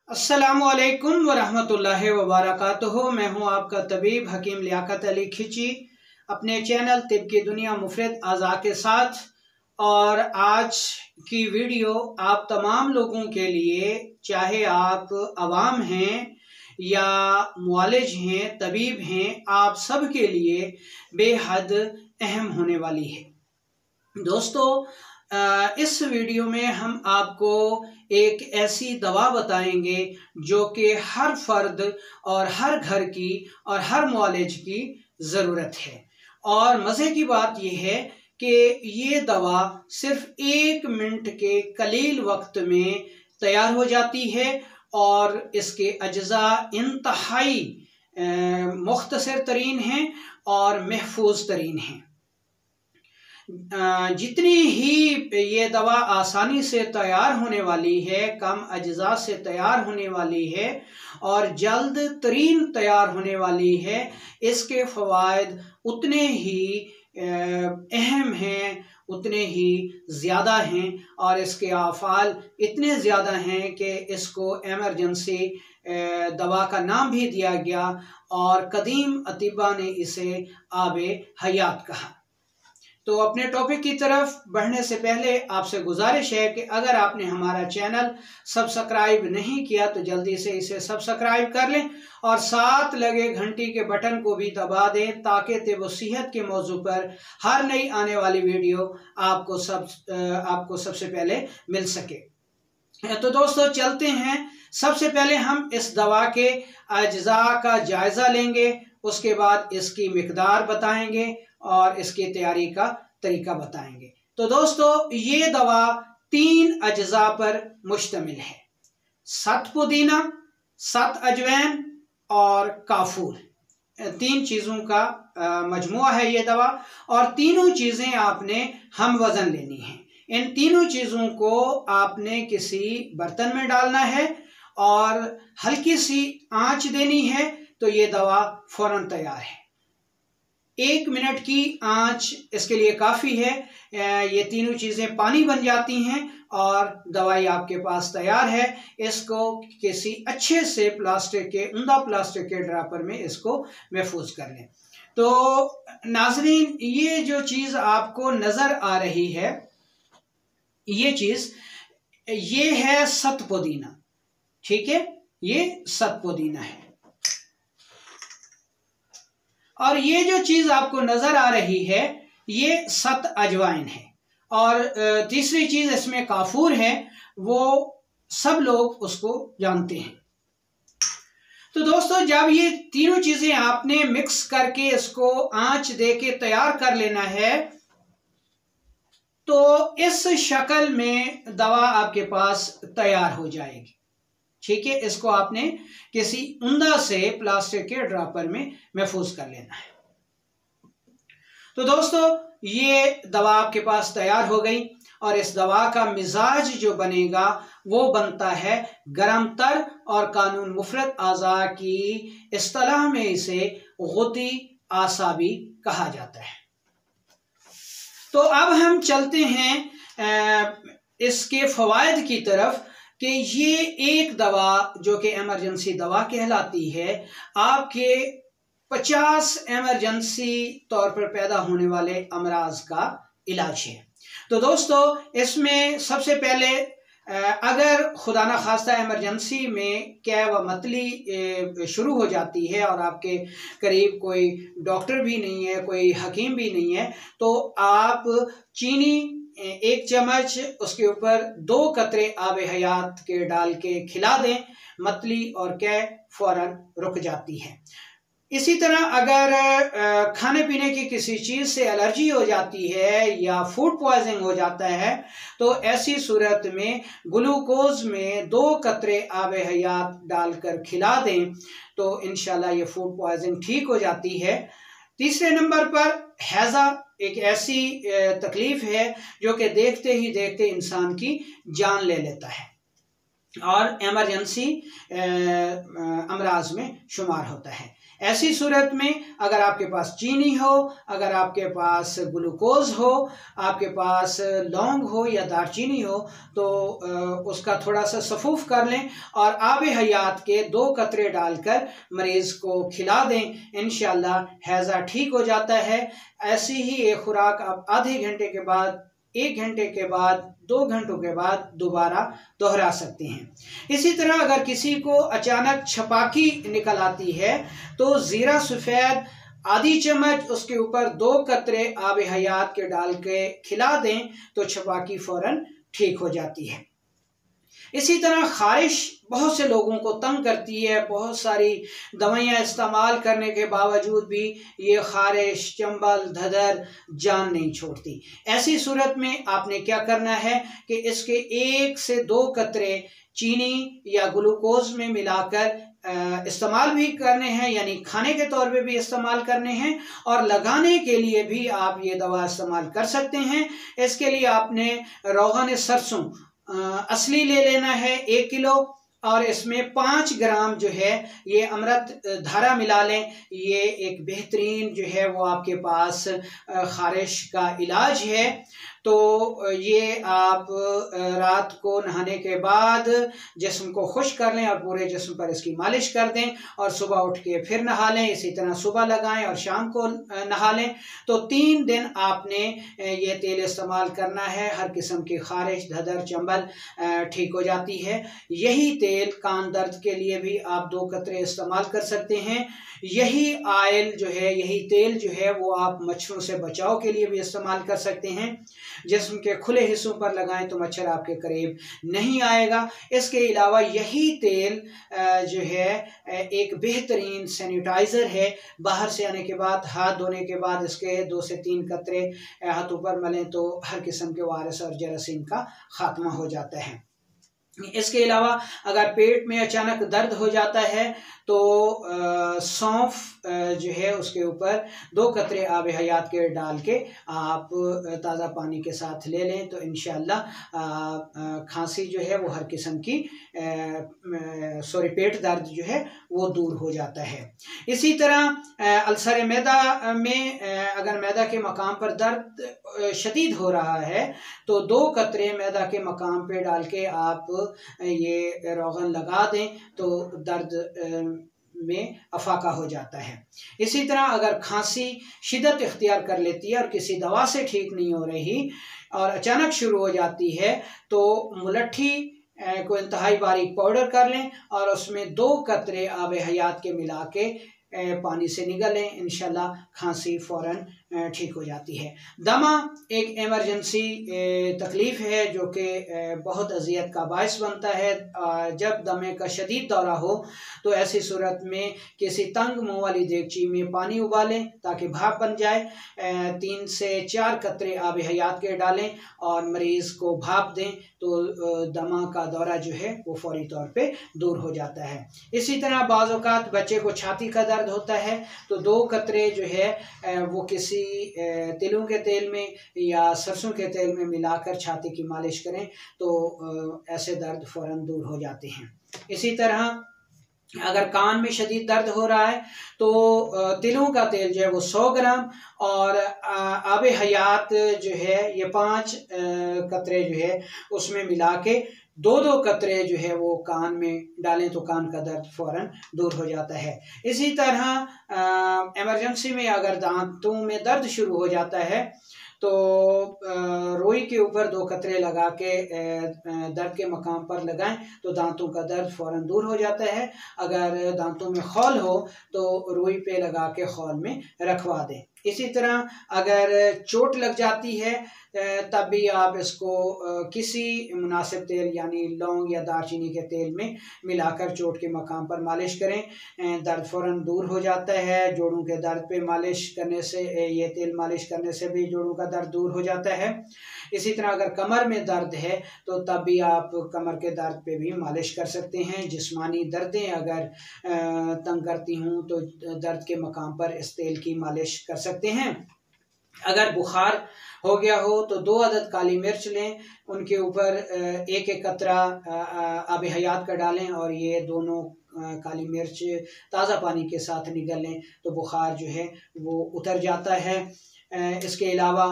अस्सलामुअलैकुम वरहमतुल्लाहि वबरकातुहू। मैं हूं आपका तबीब हकीम लियाकत अली खिची अपने चैनल तिब की दुनिया मुफरद आज़ा के साथ। और आज की वीडियो आप तमाम लोगों के लिए, चाहे आप अवाम हैं या मुआलिज हैं, तबीब हैं, आप सब के लिए बेहद अहम होने वाली है। दोस्तों, इस वीडियो में हम आपको एक ऐसी दवा बताएंगे जो कि हर फर्द और हर घर की और हर मुआलिज की ज़रूरत है। और मज़े की बात यह है कि ये दवा सिर्फ 1 मिनट के कलील वक्त में तैयार हो जाती है और इसके अज्जा इंतहाई मुख्तसर तरीन हैं और महफूज तरीन हैं। जितनी ही ये दवा आसानी से तैयार होने वाली है, कम अज्जा से तैयार होने वाली है और जल्द तरीन तैयार होने वाली है, इसके फ़वाइद उतने ही अहम हैं, उतने ही ज़्यादा हैं और इसके आफ़ाल इतने ज़्यादा हैं कि इसको एमरजेंसी दवा का नाम भी दिया गया और कदीम अतिबा ने इसे आबे हयात कहा। तो अपने टॉपिक की तरफ बढ़ने से पहले आपसे गुजारिश है कि अगर आपने हमारा चैनल सब्सक्राइब नहीं किया तो जल्दी से इसे सब्सक्राइब कर लें और साथ लगे घंटी के बटन को भी दबा दें ताकि तिब व सेहत के मौजू पर हर नई आने वाली वीडियो आपको सबसे पहले मिल सके। तो दोस्तों, चलते हैं। सबसे पहले हम इस दवा के अज्जा का जायज़ा लेंगे, उसके बाद इसकी मिकदार बताएंगे और इसकी तैयारी का तरीका बताएंगे। तो दोस्तों, ये दवा 3 अज्जा पर मुश्तमिल है: 7 पुदीना, 7 अजवैन और काफूर। 3 चीज़ों का मजमुआ है ये दवा और तीनों चीज़ें आपने हम वज़न लेनी है। इन तीनों चीज़ों को आपने किसी बर्तन में डालना है और हल्की सी आंच देनी है, तो ये दवा फ़ौरन तैयार है। 1 मिनट की आंच इसके लिए काफ़ी है। ये तीनों चीज़ें पानी बन जाती हैं और दवाई आपके पास तैयार है। इसको किसी अच्छे से उम्दा प्लास्टिक के ड्रापर में इसको महफूज कर लें। तो नाज़रीन, ये जो चीज़ आपको नज़र आ रही है, ये है 7 पुदीना। ठीक है, ये 7 पुदीना है। और ये जो चीज़ आपको नज़र आ रही है, ये 7 अजवाइन है। और तीसरी चीज़ इसमें काफूर है, वो सब लोग उसको जानते हैं। तो दोस्तों, जब ये तीनों चीज़ें आपने मिक्स करके इसको आंच दे के तैयार कर लेना है, तो इस शक्ल में दवा आपके पास तैयार हो जाएगी। ठीक है, इसको आपने किसी उम्दा से प्लास्टिक के ड्रापर में महफूज कर लेना है। तो दोस्तों, ये दवा आपके पास तैयार हो गई और इस दवा का मिजाज जो बनेगा वो बनता है गरम तर और कानून मुफरद आज़ा की इस्तिलाह में इसे गुती आसाबी कहा जाता है। तो अब हम चलते हैं इसके फ़वाइद की तरफ कि ये एक दवा जो कि एमरजेंसी दवा कहलाती है, आपके 50 एमरजेंसी तौर पर पैदा होने वाले अमराज का इलाज है। तो दोस्तों, इसमें सबसे पहले अगर खुदा न खास्ता एमरजेंसी में कै व मतली शुरू हो जाती है और आपके करीब कोई डॉक्टर भी नहीं है, कोई हकीम भी नहीं है, तो आप चीनी 1 चम्मच, उसके ऊपर 2 कतरे आब हयात के डाल के खिला दें। मतली और कै फौरन रुक जाती है। इसी तरह अगर खाने पीने की किसी चीज़ से एलर्जी हो जाती है या फूड पॉइजनिंग हो जाता है, तो ऐसी सूरत में ग्लूकोज में 2 कतरे आब हयात डालकर खिला दें, तो इंशाल्लाह ये फूड पॉइजनिंग ठीक हो जाती है। तीसरे नंबर पर हैज़ा एक ऐसी तकलीफ है जो कि देखते ही देखते इंसान की जान ले लेता है और एमरजेंसी अमराज में शुमार होता है। ऐसी सूरत में अगर आपके पास चीनी हो, अगर आपके पास ग्लूकोज हो, आपके पास लौंग हो या दालचीनी हो, तो उसका थोड़ा सा सफूफ कर लें और आब हयात के 2 कतरे डालकर मरीज़ को खिला दें। इंशाअल्लाह हैज़ा ठीक हो जाता है। ऐसी ही एक खुराक आप आधे घंटे के बाद, 1 घंटे के बाद, 2 घंटों के बाद दोबारा दोहरा सकते हैं। इसी तरह अगर किसी को अचानक छपाकी निकल आती है तो ज़ीरा सफ़ेद आधी चम्मच उसके ऊपर 2 कतरे आब हयात के डाल के खिला दें तो छपाकी फ़ौरन ठीक हो जाती है। इसी तरह खारिश बहुत से लोगों को तंग करती है। बहुत सारी दवाइयाँ इस्तेमाल करने के बावजूद भी ये खारिश, चंबल, धदर जान नहीं छोड़ती। ऐसी सूरत में आपने क्या करना है कि इसके 1 से 2 कतरे चीनी या ग्लूकोज में मिलाकर इस्तेमाल भी करने हैं, यानी खाने के तौर पे भी इस्तेमाल करने हैं और लगाने के लिए भी आप ये दवा इस्तेमाल कर सकते हैं। इसके लिए आपने रोगन सरसों असली ले लेना है 1 किलो और इसमें 5 ग्राम जो है ये अमृत धारा मिला लें। ये एक बेहतरीन जो है वो आपके पास खारिश का इलाज है। तो ये आप रात को नहाने के बाद जिस्म को खुश कर लें और पूरे जिस्म पर इसकी मालिश कर दें और सुबह उठ के फिर नहा लें। इसी तरह सुबह लगाएं और शाम को नहा लें। तो 3 दिन आपने ये तेल इस्तेमाल करना है। हर किस्म की खारिश, धदर, चंबल ठीक हो जाती है। यही तेल कान दर्द के लिए भी आप 2 कतरे इस्तेमाल कर सकते हैं। यही आयल जो है, यही तेल जो है वो आप मच्छरों से बचाव के लिए भी इस्तेमाल कर सकते हैं। जिस्म के खुले हिस्सों पर लगाएं तो मच्छर आपके करीब नहीं आएगा। इसके अलावा यही तेल जो है एक बेहतरीन सैनिटाइज़र है। बाहर से आने के बाद, हाथ धोने के बाद इसके 2 से 3 कतरे हाथों पर मलें तो हर किस्म के वायरस और जरासीम का खात्मा हो जाता है। इसके अलावा अगर पेट में अचानक दर्द हो जाता है तो सौंफ जो है उसके ऊपर 2 कतरे आब हयात के डाल के आप ताज़ा पानी के साथ ले लें तो इंशाअल्लाह खांसी जो है वो हर किस्म की पेट दर्द जो है वो दूर हो जाता है। इसी तरह अल्सर मैदा में अगर मैदा के मकाम पर दर्द शदीद हो रहा है तो 2 कतरे मैदा के मकाम पे डाल के आप ये रोगन लगा दें तो दर्द में अफाका हो जाता है। इसी तरह अगर खांसी शिद्दत इख्तियार कर लेती है और किसी दवा से ठीक नहीं हो रही और अचानक शुरू हो जाती है तो मुलट्ठी को इंतहाई बारीक पाउडर कर लें और उसमें 2 कतरे आब हयात के मिला के पानी से निगलें। इंशाल्लाह खांसी फ़ौरन ठीक हो जाती है। दमा एक इमरजेंसी तकलीफ़ है जो कि बहुत अजियत का बायस बनता है। जब दमे का शदीद दौरा हो तो ऐसी सूरत में किसी तंग मुँह वाली देगची में पानी उबालें ताकि भाप बन जाए। 3 से 4 कतरे आब हयात के डालें और मरीज़ को भाप दें तो दमा का दौरा जो है वो फौरी तौर पे दूर हो जाता है। इसी तरह बाज़ औक़ात बच्चे को छाती का दर्द होता है तो 2 कतरे जो है वो किसी तिलों के तेल में या सरसों के तेल में मिलाकर छाती की मालिश करें तो ऐसे दर्द फ़ौरन दूर हो जाते हैं। इसी तरह अगर कान में शदीद दर्द हो रहा है तो तिलों का तेल जो है वो 100 ग्राम और आब हयात जो है ये 5 कतरे जो है उसमें मिला के 2-2 कतरे जो है वो कान में डालें तो कान का दर्द फ़ौरन दूर हो जाता है। इसी तरह इमरजेंसी में अगर दांतों में दर्द शुरू हो जाता है तो रोई के ऊपर 2 कतरे लगा के दर्द के मकाम पर लगाएं तो दांतों का दर्द फ़ौरन दूर हो जाता है। अगर दांतों में खौल हो तो रोई पे लगा के खौल में रखवा दें। इसी तरह अगर चोट लग जाती है तब भी आप इसको किसी मुनासिब तेल यानी लौंग या दालचीनी के तेल में मिलाकर चोट के मकाम पर मालिश करें। दर्द फ़ौरन दूर हो जाता है। जोड़ों के दर्द पे मालिश करने से, ये तेल मालिश करने से भी जोड़ों का दर्द दूर हो जाता है। इसी तरह अगर कमर में दर्द है तो तब भी आप कमर के दर्द पे भी मालिश कर सकते हैं। जिस्मानी दर्दें अगर तंग करती हूँ तो दर्द के मकाम पर इस तेल की मालिश कर सकते हैं। अगर बुखार हो गया हो तो 2 अदद काली मिर्च लें, उनके ऊपर एक एक कतरा आब हयात का डालें और ये दोनों काली मिर्च ताज़ा पानी के साथ निगल लें तो बुखार जो है वो उतर जाता है। इसके अलावा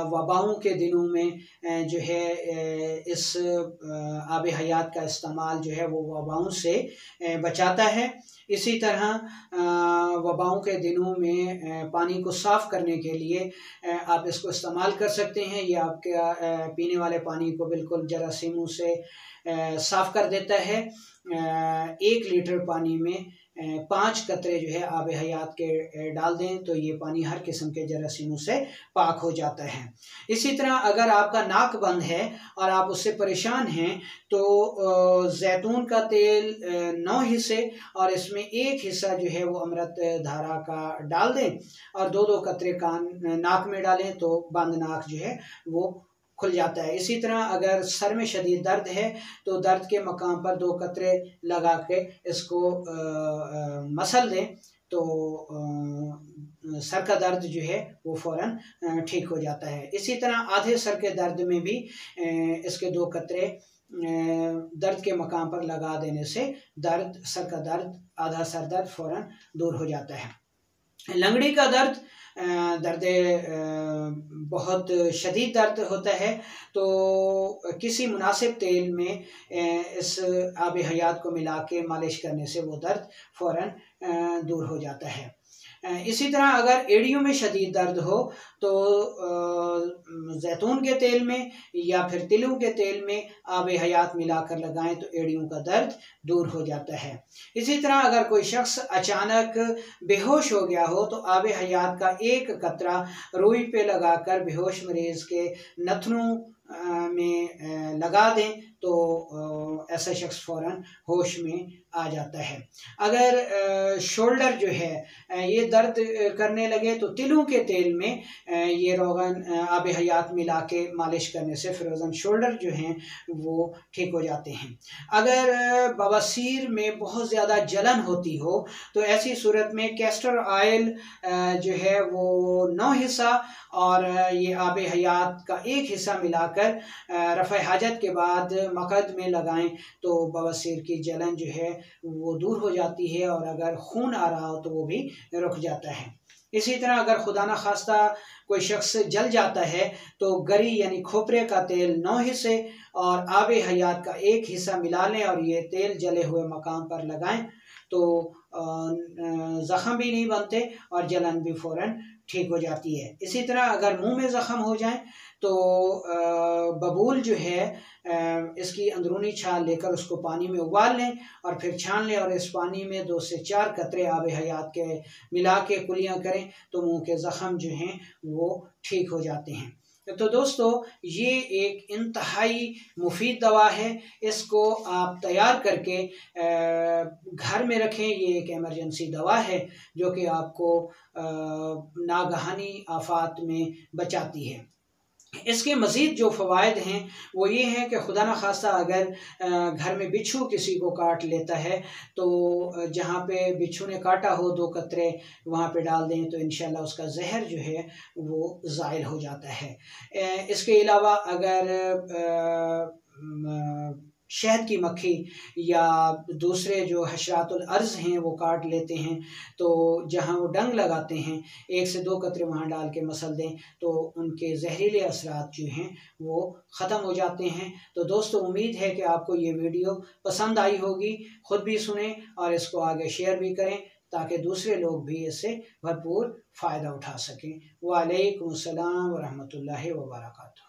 वबाओं के दिनों में जो है इस आब हयात का इस्तेमाल जो है वो वबाओं से बचाता है। इसी तरह वबाओं के दिनों में पानी को साफ़ करने के लिए आप इसको इस्तेमाल कर सकते हैं। ये आपके पीने वाले पानी को बिल्कुल जरासीमों से साफ़ कर देता है। 1 लीटर पानी में 5 कतरे जो है आब हयात के डाल दें तो ये पानी हर किस्म के जरासीमों से पाक हो जाता है। इसी तरह अगर आपका नाक बंद है और आप उससे परेशान हैं तो जैतून का तेल 9 हिस्से और इसमें 1 हिस्सा जो है वो अमृत धारा का डाल दें और 2-2 कतरे नाक में डालें तो बंद नाक जो है वो खुल जाता है। इसी तरह अगर सर में शदीद दर्द है तो दर्द के मकाम पर 2 कतरे लगा के इसको मसल दें तो सर का दर्द जो है वो फ़ौरन ठीक हो जाता है। इसी तरह आधे सर के दर्द में भी इसके 2 कतरे दर्द के मकाम पर लगा देने से सर का दर्द, आधा सर दर्द फ़ौरन दूर हो जाता है। लंगड़ी का दर्द बहुत शदीद दर्द होता है तो किसी मुनासिब तेल में इस आब हयात को मिला के मालिश करने से वो दर्द फ़ौरन दूर हो जाता है। इसी तरह अगर एड़ियों में शदीद दर्द हो तो जैतून के तेल में या फिर तिलों के तेल में आब हयात मिलाकर लगाएं तो एड़ियों का दर्द दूर हो जाता है। इसी तरह अगर कोई शख्स अचानक बेहोश हो गया हो तो आब हयात का 1 कतरा रुई पे लगाकर बेहोश मरीज के नथनों में लगा दें तो ऐसा शख्स फ़ौरन होश में आ जाता है। अगर शोल्डर जो है ये दर्द करने लगे तो तिलों के तेल में ये रोगन आब हयात मिला के मालिश करने से फ्रोज़न शोल्डर जो हैं वो ठीक हो जाते हैं। अगर बवासीर में बहुत ज़्यादा जलन होती हो तो ऐसी सूरत में कैस्टर ऑयल जो है वो 9 हिस्सा और ये आब हयात का 1 हिस्सा मिलाकर रफ़ा हाजत के बाद मकद में लगाएं तो बवासीर की जलन जो है वो दूर हो जाती है और अगर खून आ रहा हो तो वो भी रुक जाता है। इसी तरह अगर खुदा न खास्ता कोई शख्स जल जाता है तो गरी यानी खोपरे का तेल 9 हिस्से और आब हयात का 1 हिस्सा मिला लें और ये तेल जले हुए मकाम पर लगाएं तो ज़ख़म भी नहीं बनते और जलन भी फ़ौरन ठीक हो जाती है। इसी तरह अगर मुंह में ज़ख़म हो जाए तो बबूल जो है इसकी अंदरूनी छाल लेकर उसको पानी में उबाल लें और फिर छान लें और इस पानी में 2 से 4 कतरे आब हयात के मिला के कुलियाँ करें तो मुंह के ज़ख़म जो हैं वो ठीक हो जाते हैं। तो दोस्तों ये एक इंतहाई मुफीद दवा है, इसको आप तैयार करके घर में रखें। ये एक इमरजेंसी दवा है जो कि आपको नागहानी आफात में बचाती है। इसके मज़ीद जो फ़वाइद हैं वो ये हैं कि खुदा न खास्ता अगर घर में बिच्छू किसी को काट लेता है तो जहाँ पे बिच्छू ने काटा हो 2 कतरे वहाँ पे डाल दें तो इंशाल्लाह उसका जहर जो है वो ज़ाइल हो जाता है। इसके अलावा अगर शहद की मक्खी या दूसरे जो हशरातुल अर्ज़ हैं वो काट लेते हैं तो जहाँ वो डंग लगाते हैं 1 से 2 कतरे वहाँ डाल के मसल दें तो उनके जहरीले असरात जो हैं वो ख़त्म हो जाते हैं। तो दोस्तों उम्मीद है कि आपको ये वीडियो पसंद आई होगी, ख़ुद भी सुने और इसको आगे शेयर भी करें ताकि दूसरे लोग भी इससे भरपूर फ़ायदा उठा सकें। वालेकुम अस्सलाम व रहमतुल्लाहि व बरकातुहू।